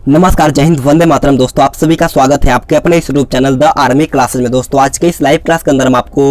नमस्कार, जय हिंद, वंदे मातरम। दोस्तों आप सभी का स्वागत है आपके अपने इस YouTube channel the army classes में। दोस्तों आज के इस लाइव क्लास के अंदर हम आपको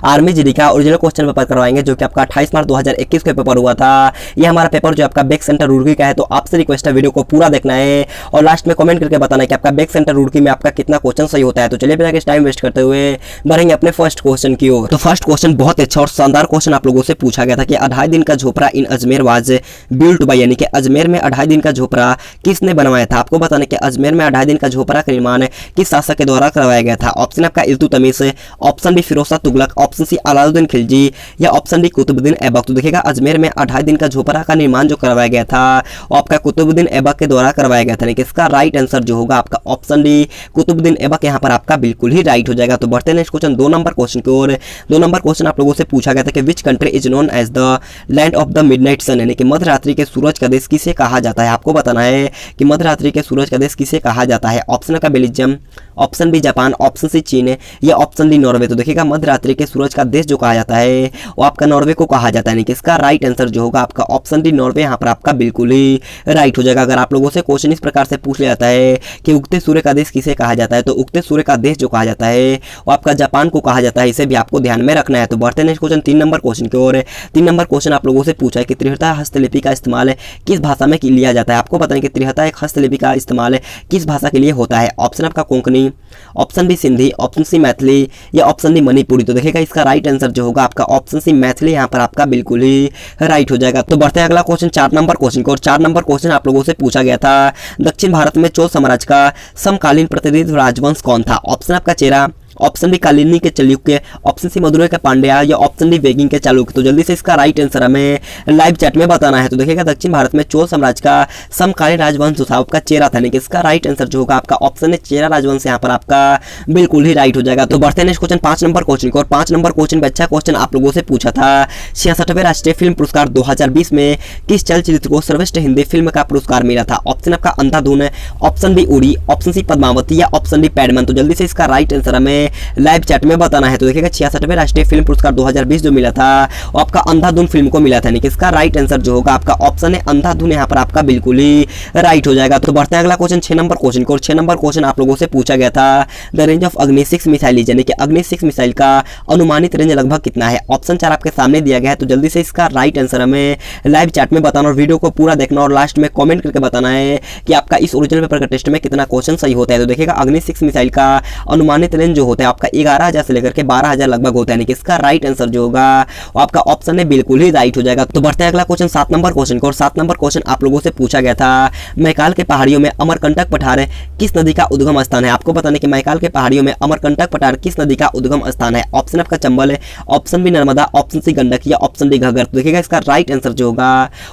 आर्मी जीडी का ओरिजिनल क्वेश्चन पेपर करवाएंगे, जो कि आपका 28 मार्च 2021 का पेपर हुआ था। ये हमारा पेपर जो आपका बैक सेंटर रुड़की का है, तो आपसे रिक्वेस्ट है वीडियो को पूरा देखना है और लास्ट में कमेंट करके बताना है कि आपका बैक सेंटर रुड़की में आपका कितना क्वेश्चन सही होता है। तो चलिए बिना टाइम वेस्ट करते हुए बढ़ेंगे अपने फर्स्ट क्वेश्चन की ओर। तो फर्स्ट क्वेश्चन बहुत अच्छा और शानदार क्वेश्चन आप लोगों से पूछा गया था कि 2.5 दिन का झोपड़ा इन अजमेर वाज बिल्ट बाय, यानी कि अजमेर में 2.5 दिन का झोपड़ा किसने बनवाया था। आपको बताना कि अजमेर में 2.5 दिन का झोपड़ा का निर्माण किस शासक के द्वारा करवाया गया था। ऑप्शन आपका Iltutmish, option B Firoz Shah Tughlaq, option C Alauddin Khilji या ऑप्शन डी कुतुबुद्दीन ऐबक। तो देखिएगा अजमेर में 2.5 दिन का झोपड़ा का निर्माण जो करवाया गया था वो आपका कुतुबुद्दीन ऐबक के द्वारा करवाया गया था। लेकिन इसका राइट आंसर जो होगा आपका ऑप्शन डी कुतुबुद्दीन ऐबक यहाँ पर आपका बिल्कुल ही राइट हो जाएगा। तो बढ़ते हैं नेक्स्ट क्वेश्चन 2 नंबर क्वेश्चन की ओर। 2 नंबर क्वेश्चन आप लोगों से पूछा गया था कि which country is known as the land of the midnight sun, यानी कि मध्यरात्रि के सूरज का देश किसे कहा जाता है। आपको बताना है कि मध्यरात्रि के सूरज का देश किसे कहा जाता है। ऑप्शन का Belgium, option B Japan, option C चीन या ऑप्शन डी नॉर्वे। तो देखिएगा मध्यरात्रि के सूरज का देश जो कहा जाता है वो आपका नॉर्वे को कहा जाता है। यानी कि इसका राइट आंसर जो होगा आपका ऑप्शन डी नॉर्वे यहाँ पर आपका बिल्कुल ही राइट हो जाएगा। अगर आप लोगों से क्वेश्चन इस प्रकार से पूछ लिया जाता है कि उगते सूर्य का देश किसे कहा जाता है, तो उगते सूर्य का देश जो कहा जाता है वो आपका जापान को कहा जाता है। इसे भी आपको ध्यान में रखना है। तो बढ़ते हैं नेक्स्ट क्वेश्चन 3 नंबर क्वेश्चन की ओर। 3 नंबर क्वेश्चन आप लोगों से पूछा है कि त्रिहता हस्तलिपि का इस्तेमाल किस भाषा में लिया जाता है। आपको बताएं कि त्रिहता एक हस्तलिपि का इस्तेमाल किस भाषा के लिए होता है। ऑप्शन आपका Konkani, option B Sindhi, option C Maithili या ऑप्शन डी मणिपुरी। तो देखिएगा इसका राइट आंसर जो होगा आपका ऑप्शन सी मैथिली यहाँ पर आपका बिल्कुल ही राइट हो जाएगा। तो बढ़ते हैं अगला क्वेश्चन 4 नंबर क्वेश्चन को। और 4 नंबर क्वेश्चन आप लोगों से पूछा गया था दक्षिण भारत में चोल साम्राज्य का समकालीन प्रतिनिधि राजवंश कौन था। ऑप्शन आपका चेरा, ऑप्शन डी कालिनी के चालुक्य, ऑप्शन सी मदुरै के पांड्या या ऑप्शन डी वेगिंग के चालुक्य। तो जल्दी से इसका राइट आंसर हमें लाइव चैट में बताना है। तो देखिएगा दक्षिण भारत में चोल साम्राज्य का समकालीन राजवंश था आपका चेरा था। लेकिन इसका राइट आंसर जो होगा आपका ऑप्शन है चेरा राजवंश यहाँ पर आपका बिल्कुल ही राइट हो जाएगा। तो बढ़ते हैं नेक्स्ट क्वेश्चन 5 नंबर क्वेश्चन को। और 5 नंबर क्वेश्चन अच्छा क्वेश्चन आप लोगों से पूछा था 66वें राष्ट्रीय फिल्म पुरस्कार 2020 में किस चलचित्र को सर्वश्रेष्ठ हिंदी फिल्म का पुरस्कार मिला था। ऑप्शन आपका अंधाधुन, ऑप्शन बी उड़ी, ऑप्शन सी पद्मावती या ऑप्शन डी पैडमैन। तो जल्दी से इसका राइट आंसर हमें लाइव चैट में बताना है। तो देखिएगा 66वें राष्ट्रीय फिल्म पुरस्कार 2020 जो मिला था वो आपका अंधाधुन फिल्म को मिला था। यानी कि इसका राइट आंसर जो होगा आपका ऑप्शन है अंधाधुन यहाँ पर आपका बिल्कुल ही राइट हो जाएगा। तो बढ़ते हैं अगला क्वेश्चन 6 नंबर क्वेश्चन को। और 6 नंबर क्वेश्चन आप लोगों से पूछा गया था द रेंज ऑफ अग्नि 6 मिसाइल, यानी कि अग्नि 6 मिसाइल का अनुमानित रेंज लगभग कितना है। ऑप्शन 4 आपके सामने दिया गया है। तो जल्दी से इसका राइट आंसर हमें लाइव चैट में बताना और वीडियो को पूरा देखना और लास्ट में कॉमेंट करके बताना है कि आपका इस ओरिजिनल पेपर का टेस्ट में कितना क्वेश्चन सही होता है। तो देखिएगा अग्नि 6 मिसाइल का अनुमानित रेंज जो होता है आपका 11,000 से लेकर के 12,000 लगभग होता है। इसका राइट आंसर जो होगा वो आपका ऑप्शन है बिल्कुल ही राइट हो जाएगा। तो बढ़ते हैं अगला क्वेश्चन 7 नंबर क्वेश्चन को। और 7 नंबर क्वेश्चन आप लोगों से पूछा गया था मैकाल के पहाड़ियों में अमरकंटक पठार किस नदी का उद्गम स्थान है। आपको बताना कि मैकाल के पहाड़ियों में अमरकंटक पठार किस नदी का उद्गम स्थान है। ऑप्शन आपका चंबल है, option B Narmada, option C Gandak या ऑप्शन डी घग्गर। तो देखिएगा इसका राइट आंसर जो होगा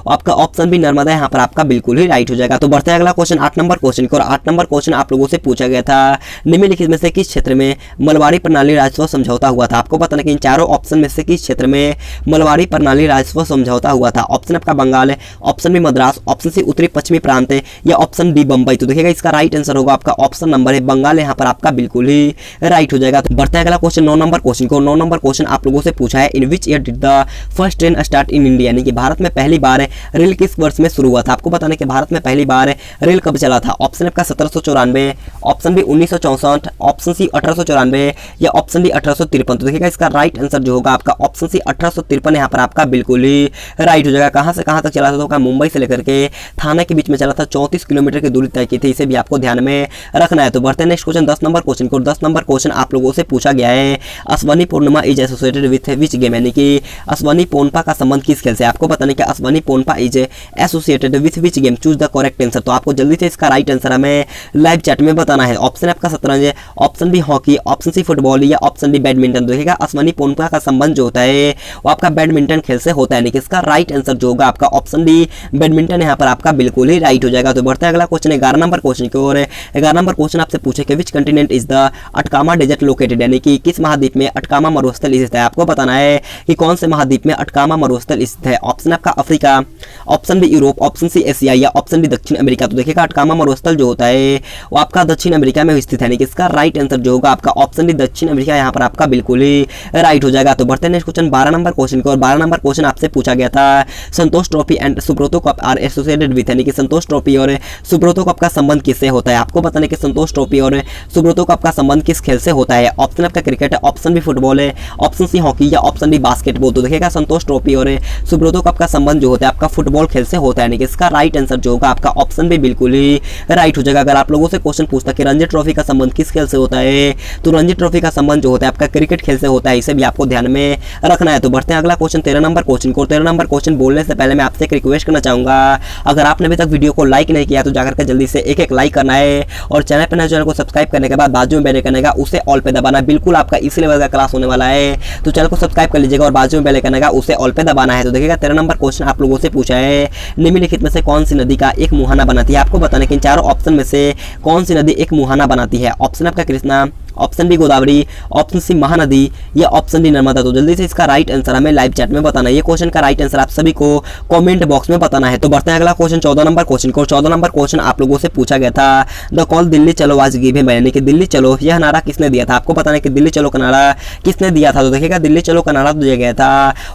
आपका ऑप्शन बी नर्मदा यहाँ पर आपका बिल्कुल ही राइट हो जाएगा। तो बढ़ते हैं अगला क्वेश्चन 8 नंबर क्वेश्चन को। और 8 नंबर क्वेश्चन आप लोगों से पूछा गया था निम्नलिखित में से किस क्षेत्र में मलबारी प्रणाली राजस्व समझौता हुआ था। आपको बताना कि इन चारों ऑप्शन में से किस क्षेत्र में मलबारी प्रणाली राजस्व समझौता हुआ था। ऑप्शन आपका बंगाल है, option B Madras, option C उत्तरी पश्चिमी प्रांत है या ऑप्शन डी बंबई। तो देखिएगा इसका राइट आंसर होगा आपका ऑप्शन नंबर है बंगाल, यहाँ पर आपका बिल्कुल ही राइट हो जाएगा। तो बढ़ते हैं अगला क्वेश्चन 9 नंबर क्वेश्चन को। 9 नंबर क्वेश्चन आप लोगों से पूछा है in which year did the first train start in India, यानी कि भारत में पहली बार रेल किस वर्ष में शुरू हुआ था। आपको बताना कि भारत में पहली बार रेल कब चला था। ऑप्शन आपका 1794, ऑप्शन बी 1964, ऑप्शन सी 1894 या ऑप्शन डी 1853। तो देखिएगा इसका राइट आंसर जो होगा आपका ऑप्शन सी 1853 यहाँ पर आपका बिल्कुल ही राइट हो जाएगा। कहां से कहां तक चला था, तो मुंबई से लेकर के थाना के बीच में चला था। 34 किलोमीटर की दूरी तय की थी। इसे भी आपको ध्यान में रखना है। तो बढ़ते हैं नेक्स्ट क्वेश्चन 10 नंबर क्वेश्चन को। 10 नंबर क्वेश्चन आप लोगों से पूछा गया है Ashwini Purnima is associated with which game, यानी कि अश्वनी पोनपा का संबंध किस खेल से। आपको बताना कि Ashwini Ponnappa is associated with which game, choose the correct answer. तो आपको जल्दी से इसका राइट आंसर हमें लाइव चैट में बताना है। ऑप्शन आपका शतरंज है, option B hockey, option C football या ऑप्शन डी बैडमिंटन। देखिएगा अश्वनी पोनपा का संबंध जो होता है वो आपका बैडमिंटन खेल से होता है। यानी कि इसका राइट आंसर जो होगा आपका ऑप्शन डी बैडमिंटन यहाँ पर आपका बिल्कुल ही राइट हो जाएगा। तो बढ़ते हैं अगला क्वेश्चन 11 नंबर क्वेश्चन की ओर। 11 नंबर क्वेश्चन आपसे पूछे कि which continent is the Atacama desert located, यानी कि किस महाद्वीप में अटकामा मरुस्थल स्थित है। आपको बताना है कि कौन से महाद्वीप में अटकामा मरुस्थल स्थित है। ऑप्शन आपका Africa, option B Europe, option C Asia या ऑप्शन डी दक्षिण अमेरिका। तो देखिएगा अटकामा मरुस्थल जो होता है वो आपका दक्षिण अमेरिका में स्थित है। यानी कि इसका राइट आंसर जो होगा आपका ऑप्शन डी दक्षिण अमेरिका यहाँ पर आपका बिल्कुल ही राइट हो जाएगा। तो बढ़ते हैं नेक्स्ट क्वेश्चन 12 नंबर क्वेश्चन को। और 12 नंबर क्वेश्चन आपसे पूछा गया था Santosh trophy and Subroto cup are associated with, यानी कि संतोष ट्रॉफी और सुब्रतो कप का संबंध किससे होता है। आपको बताने कि संतोष ट्रॉफी और सुब्रतो कप का संबंध किस खेल से होता है। ऑप्शन आपका क्रिकेट है, ऑप्शन बी फुटबॉल है, ऑप्शन सी हॉकी या ऑप्शन डी बास्केटबॉल। तो देखिएगा संतोष ट्रॉफी और सुब्रतो कप का संबंध जो होता है आपका फुटबॉल खेल से होता है, यानी कि इसका राइट आंसर जो होगा आपका ऑप्शन बी बिल्कुल ही राइट हो जाएगा। अगर आप लोगों से क्वेश्चन पूछता कि रणजी ट्रॉफी का संबंध किस खेल से होता है, तो रणजी ट्रॉफी का संबंध जो होता है आपका क्रिकेट खेल से होता है, इसे भी आपको ध्यान में रखना है। तो बढ़ते हैं अगला क्वेश्चन 13 नंबर क्वेश्चन को। 13 नंबर क्वेश्चन बोलने से पहले मैं आपसे एक रिक्वेस्ट करना चाहूंगा, अगर आपने अभी तक वीडियो को लाइक नहीं किया तो जाकर के जल्दी से एक लाइक करना है और चैनल पर नए चैनल को सब्सक्राइब करने के बाद बाजू में बेल आइकन आएगा उसे ऑल पे दबाना। बिल्कुल आपका इसी लेवल का क्लास होने वाला है, तो चैनल को सब्सक्राइब कर लीजिएगा और बाजू में बेल आइकन आएगा उसे ऑल पे दबाना है। तो देखिएगा 13 नंबर क्वेश्चन आप लोगों से पूछा है निम्नलिखित में से कौन सी नदी का एक मुहाना बनाती है। आपको बताने कि इन चारों ऑप्शन में से कौन सी नदी एक मुहाना बनाती है। ऑप्शन आपका Krishna, option D Godavari, option C Mahanadi या ऑप्शन डी नर्मदा। तो जल्दी से इसका राइट आंसर हमें लाइव चैट में बताना है। ये क्वेश्चन का राइट आंसर आप सभी को कमेंट बॉक्स में बताना है। तो बढ़ते हैं अगला क्वेश्चन 14 नंबर क्वेश्चन को। 14 नंबर क्वेश्चन आप लोगों से पूछा गया था द कॉल दिल्ली चलो आज गिव हिम, यानी कि दिल्ली चलो यह नारा किसने दिया था। आपको बताना है कि दिल्ली चलो का नारा किसने दिया था। तो देखिएगा दिल्ली चलो का नारा दिया गया था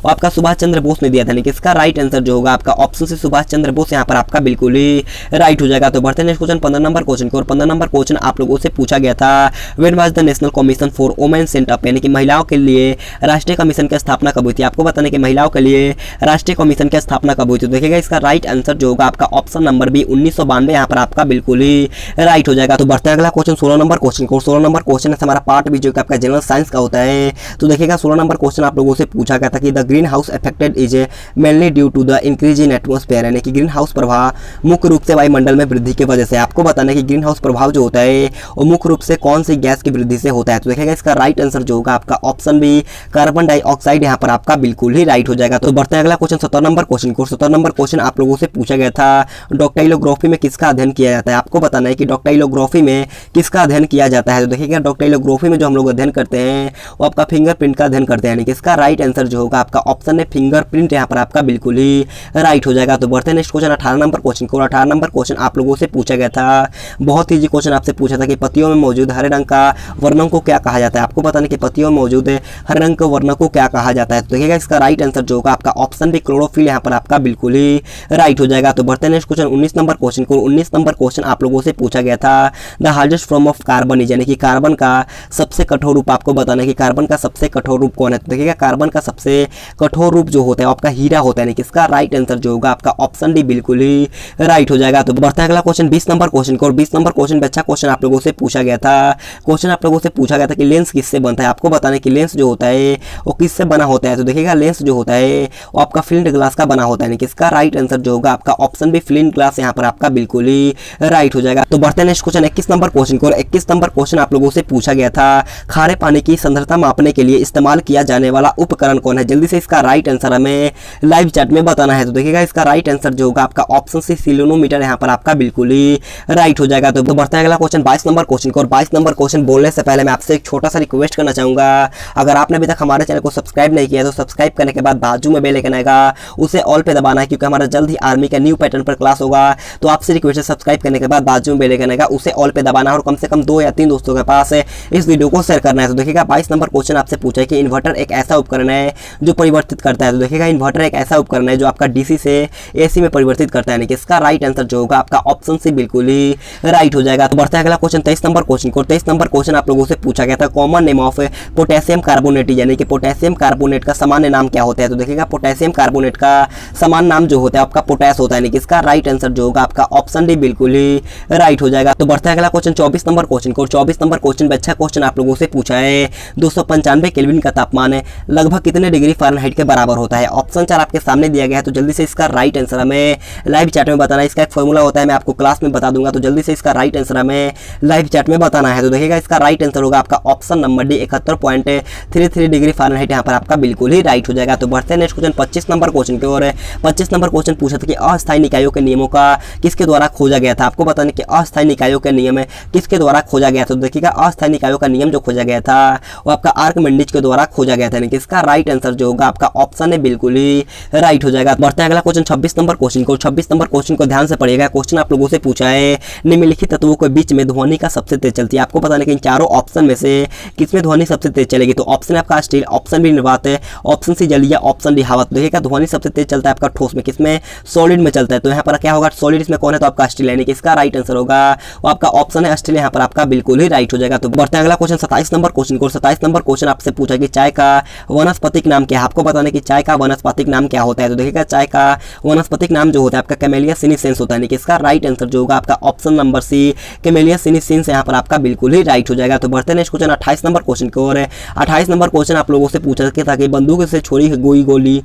और आपका सुभाष चंद्र बोस ने दिया था, यानी कि इसका राइट आंसर जो होगा आपका ऑप्शन से सुभाष चंद्र बोस यहाँ पर आपका बिल्कुल ही राइट हो जाएगा। तो बढ़ते हैं नेक्स्ट क्वेश्चन 15 नंबर क्वेश्चन को। और 15 नंबर क्वेश्चन आप लोगों से पूछा गया था when was the national commission for women set up, यानी कि महिलाओं के लिए राष्ट्रीय कमीशन की स्थापना कब हुई थी। आपको बताने कि महिलाओं के लिए राष्ट्रीय कमीशन की स्थापना कब हुई थी। देखिएगा इसका राइट आंसर जो होगा आपका ऑप्शन नंबर बी 1992 यहाँ पर आपका बिल्कुल ही राइट हो जाएगा। तो बढ़ते हैं अगला क्वेश्चन 16 नंबर क्वेश्चन को। 16 नंबर क्वेश्चन हमारा पार्ट भी जो कि आपका जनरल साइंस का होता है। तो देखिएगा 16 नंबर क्वेश्चन आप लोगों से पूछा गया था कि the green house effected is mainly due to the increase in atmosphere, यानी कि ग्रीन हाउस प्रभाव मुख्य रूप से वायुमंडल में वृद्धि की वजह से। आपको बताना है कि ग्रीन हाउस प्रभाव जो होता है वो मुख्य रूप से कौन सी गैस की वृद्धि से होता है। तो देखिएगा इसका राइट आंसर जो होगा आपका ऑप्शन बी कार्बन डाइऑक्साइड यहाँ पर आपका बिल्कुल ही राइट हो जाएगा। तो बढ़ते हैं अगला क्वेश्चन 17 नंबर क्वेश्चन को। 17 नंबर क्वेश्चन आप लोगों से पूछा गया था डॉक्टाइलोग्राफी में किसका अध्ययन किया जाता है। आपको बताना है कि डॉक्टाइलोग्राफी में किसका अध्ययन किया जाता है। तो देखिएगा डॉक्टाइलोग्राफी में जो हम लोग अध्ययन करते हैं वो आपका फिंगरप्रिंट का अध्ययन करते हैं, यानी कि इसका राइट आंसर जो होगा आपका ऑप्शन है फिंगरप्रिंट यहाँ पर आपका बिल्कुल ही राइट हो जाएगा। तो बढ़ते हैं नेक्स्ट क्वेश्चन 18 नंबर क्वेश्चन को। 18 नंबर क्वेश्चन आप लोगों से पूछा गया था, बहुत ईजी क्वेश्चन आपसे पूछा था कि पत्तियों में मौजूद हरे रंग का वर्णों को क्या कहा जाता है। आपको बताना कि पत्तियों में मौजूद हरे रंग के वर्णों को क्या कहा जाता है। तो देखिएगा इसका राइट आंसर जो होगा आपका ऑप्शन बी क्लोरोफिल यहाँ पर आपका बिल्कुल ही राइट हो जाएगा। तो बढ़ते हैं नेक्स्ट क्वेश्चन 19 नंबर क्वेश्चन को। 19 नंबर क्वेश्चन आप लोगों से पूछा गया था the hardest form of carbon is, यानी कि कार्बन का सबसे कठोर रूप। आपको बताना है कि कार्बन का सबसे कठोर रूप कौन है। तो देखिएगा कार्बन का सबसे कठोर रूप जो होता है आपका हीरा होता है, यानी कि इसका राइट आंसर जो होगा आपका ऑप्शन डी बिल्कुल ही राइट हो जाएगा। तो बढ़ते हैं अगला क्वेश्चन 20 नंबर क्वेश्चन को। और 20 नंबर क्वेश्चन अच्छा क्वेश्चन आप लोगों से पूछा गया था। क्वेश्चन आप लोगों से पूछा गया था कि लेंस किससे बनता है। आपको बताना है कि लेंस जो होता है वो किससे बना होता है। तो देखिएगा लेंस जो होता है वो आपका फ्लिंट ग्लास का बना होता है, यानी कि इसका राइट आंसर जो होगा आपका ऑप्शन बी फ्लिंट ग्लास यहाँ पर आपका बिल्कुल ही राइट हो जाएगा। तो बढ़ते हैं नेक्स्ट क्वेश्चन 21 नंबर क्वेश्चन को। 21 नंबर क्वेश्चन आप लोगों से पूछा गया था खारे पानी की सांद्रता मापने के लिए इस्तेमाल किया जाने वाला उपकरण कौन है। जल्दी से इसका राइट आंसर हमें लाइव चैट में बताना है। तो देखिएगा इसका राइट आंसर जो होगा आपका ऑप्शन सी सिलोनोमीटर यहाँ पर आपका बिल्कुल ही राइट हो जाएगा। तो बढ़ते हैं अगला क्वेश्चन 22 नंबर क्वेश्चन को। और 22 नंबर क्वेश्चन बोलने से पहले मैं आपसे एक छोटा सा रिक्वेस्ट करना चाहूंगा, अगर आपने अभी तक हमारे चैनल को सब्सक्राइब नहीं किया तो सब्सक्राइब करने के बाद बाजू में बेल आइकन आएगा उसे ऑल पे दबाना है, क्योंकि हमारा जल्द ही आर्मी का न्यू पैटर्न पर क्लास होगा। तो आपसे रिक्वेस्ट है सब्सक्राइब करने के बाद बाजू में बेल आइकन आएगा उसे ऑल पे दबाना है और कम से कम 2 या 3 दोस्तों के पास इस वीडियो को शेयर करना है। तो देखिएगा 22 नंबर क्वेश्चन आपसे पूछा है कि इन्वर्टर एक ऐसा उपकरण है जो परिवर्तित करता है। तो देखिएगा इन्वर्टर एक ऐसा उपकरण है जो आपका डीसी से एसी में परिवर्तित करता है, यानी कि इसका राइट आंसर जो होगा आपका ऑप्शन सी बिल्कुल ही राइट हो जाएगा। तो बढ़ता है अगला क्वेश्चन 23 नंबर क्वेश्चन को। 23 नंबर क्वेश्चन आप लोगों से पूछा गया था common name of potassium carbonate, यानी कि पोटेशियम कार्बोनेट का सामान्य नाम क्या होता है। तो देखिएगा पोटेशियम कार्बोनेट का सामान्य नाम जो होता है आपका पोटैश होता है, यानी कि इसका राइट आंसर जो होगा आपका ऑप्शन डी बिल्कुल ही राइट हो जाएगा। तो बढ़ता है अगला क्वेश्चन 24 नंबर क्वेश्चन को। 24 नंबर क्वेश्चन में अच्छा क्वेश्चन आप लोगों से पूछा है 295 केल्विन का तापमान है लगभग कितने डिग्री फ़ारेनहाइट के बराबर होता है। ऑप्शन 4 आपके सामने दिया गया है, तो जल्दी से इसका राइट आंसर हमें लाइव चैट में बताना है। इसका एक फॉर्मूला होता है, मैं आपको क्लास में बता दूंगा, तो जल्दी से इसका राइट आंसर हमें लाइव चैट में बताना है। तो देखिएगा इसका राइट आंसर होगा आपका option number D 71.33 degree Fahrenheit यहाँ पर आपका बिल्कुल ही राइट हो जाएगा। तो बढ़ते हैं नेक्स्ट क्वेश्चन 25 नंबर क्वेश्चन की ओर। 25 नंबर क्वेश्चन पूछा था कि अस्थायी निकायों के नियमों का किसके द्वारा खोजा गया था। आपको बताने कि अस्थायी निकायों के नियम किसके द्वारा खोजा गया था। तो देखिएगा अस्थायी निकायों का नियम जो खोजा गया था वो आपका आर्किमिडीज के द्वारा खोजा गया था, यानी कि इसका राइट आंसर जो होगा आपका ऑप्शन है बिल्कुल ही राइट हो जाएगा। बढ़ते हैं अगला क्वेश्चन 26 नंबर क्वेश्चन को। 26 नंबर क्वेश्चन को ध्यान से पढ़िएगा। क्वेश्चन आप लोगों से पूछा है निम्नलिखित तत्वों के बीच में ध्वनि का सबसे तेज चलती है। आपको बताने कि इन चारों ऑप्शन में से किसमें ध्वनि सबसे तेज चलेगी? तो ऑप्शन है आपका स्टील, ऑप्शन बी निर्वात है, ऑप्शन सी जलीय, ऑप्शन डी हवा। तो देखिएगा ध्वनि सबसे तेज चलता है आपका ठोस में, किसमें? सॉलिड में चलता है। तो यहाँ पर क्या होगा? सॉलिड इसमें कौन है? तो आपका स्टील, यानी कि इसका राइट आंसर होगा वो आपका ऑप्शन है स्टील, यहाँ पर आपका बिल्कुल ही राइट हो जाएगा। तो बढ़ते हैं अगला क्वेश्चन 27 नंबर क्वेश्चन को। 27 नंबर क्वेश्चन आपसे पूछा कि चाय का वनस्पतिक नाम क्या है? आपको बताना कि चाय का वनस्पतिक नाम क्या होता है। तो देखिएगा चाय का वनस्पतिक नाम जो होता है आपका कैमेलिया सिनेंसिस होता है, यानी कि इसका राइट आंसर जो होगा आपका option number C camellia sinensis यहाँ पर आपका बिल्कुल ही राइट हो जाएगा। तो बढ़ते हैं नेक्स्ट क्वेश्चन 28 नंबर क्वेश्चन की ओर। 28 नंबर क्वेश्चन आप लोगों से पूछा था कि बंदूक से छोड़ी गई गोली।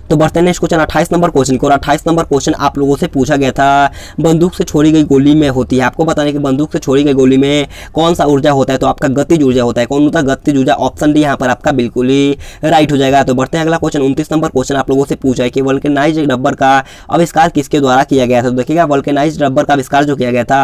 तो बढ़ते हैं नेक्स्ट क्वेश्चन 28 नंबर क्वेश्चन को। और 28 नंबर क्वेश्चन आप लोगों से पूछा गया था बंदूक से छोड़ी गई गोली में होती है। आपको बताने कि बंदूक से छोड़ी गई गोली में कौन सा ऊर्जा होता है? तो आपका गतिज ऊर्जा होता है। कौन होता है? गतिज ऊर्जा। ऑप्शन डी यहाँ पर आपका बिल्कुल ही राइट हो जाएगा। तो बढ़ते हैं अगला क्वेश्चन 29 नंबर क्वेश्चन आप लोगों से पूछा है कि वल्केनाइज्ड रबर का आविष्कार किसके द्वारा किया गया था? तो देखिएगा वल्केनाइज्ड रबर का आविष्कार जो किया गया था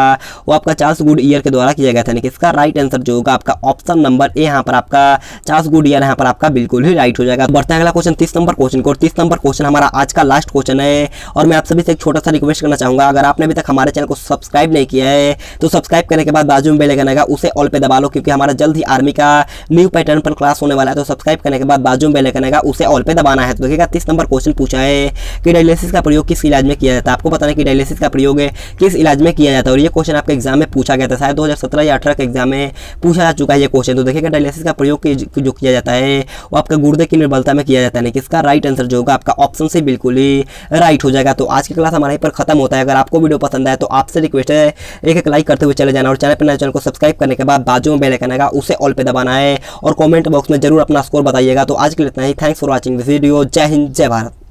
वो आपका चार्ल्स गुडईयर के द्वारा किया गया था, यानी कि इसका राइट आंसर जो होगा आपका ऑप्शन नंबर ए यहाँ पर आपका चार्ल्स गुडईयर यहाँ पर आपका बिल्कुल ही राइट हो जाएगा। बढ़ते हैं अगला क्वेश्चन 30 नंबर क्वेश्चन को। 30 नंबर क्वेश्चन हमारा आज का लास्ट क्वेश्चन है और मैं आप सभी से एक छोटा सा रिक्वेस्ट करना चाहूंगा, अगर आपने अभी तक हमारे चैनल को सब्सक्राइब नहीं किया है तो सब्सक्राइब करने के बाद बाजू में बेल आइकन आएगा उसे ऑल पे दबा लो, क्योंकि हमारा जल्द ही आर्मी का न्यू पैटर्न पर क्लास होने वाला है। तो सब्सक्राइब करने के बाद बाजू में बेल आइकन आएगा उसे ऑल पे दबाना है। तो देखिएगा 30 नंबर क्वेश्चन पूछा है कि डायलिसिस का प्रयोग किस इलाज में किया जाता है? आपको पता है कि डायलिसिस का प्रयोग किस इलाज में किया जाता है और ये क्वेश्चन आपके एग्जाम में पूछा गया था, शायद 2017 या 18 के एग्जाम में पूछा जा चुका है ये क्वेश्चन। तो देखिएगा डायलिसिस का प्रयोग जो किया जाता है वो आपका गुर्दे की निर्बलता में किया जाता है, यानी कि इसका राइट आंसर जो होगा आपका ऑप्शन से बिल्कुल ही राइट हो जाएगा। तो आज की क्लास हमारे यहीं पर खत्म होता है। अगर आपको वीडियो पसंद आए तो आपसे रिक्वेस्ट है एक लाइक करते हुए चले जाना और चैनल पर नए चैनल को सब्सक्राइब करने के बाद बाजू में बेल आइकन आएगा उसे ऑल पे दबाना है और कमेंट बॉक्स में जरूर अपना स्कोर बताइएगा। तो आज के लिए इतना ही। Thanks for watching this video. Jai Hind, जय भारत।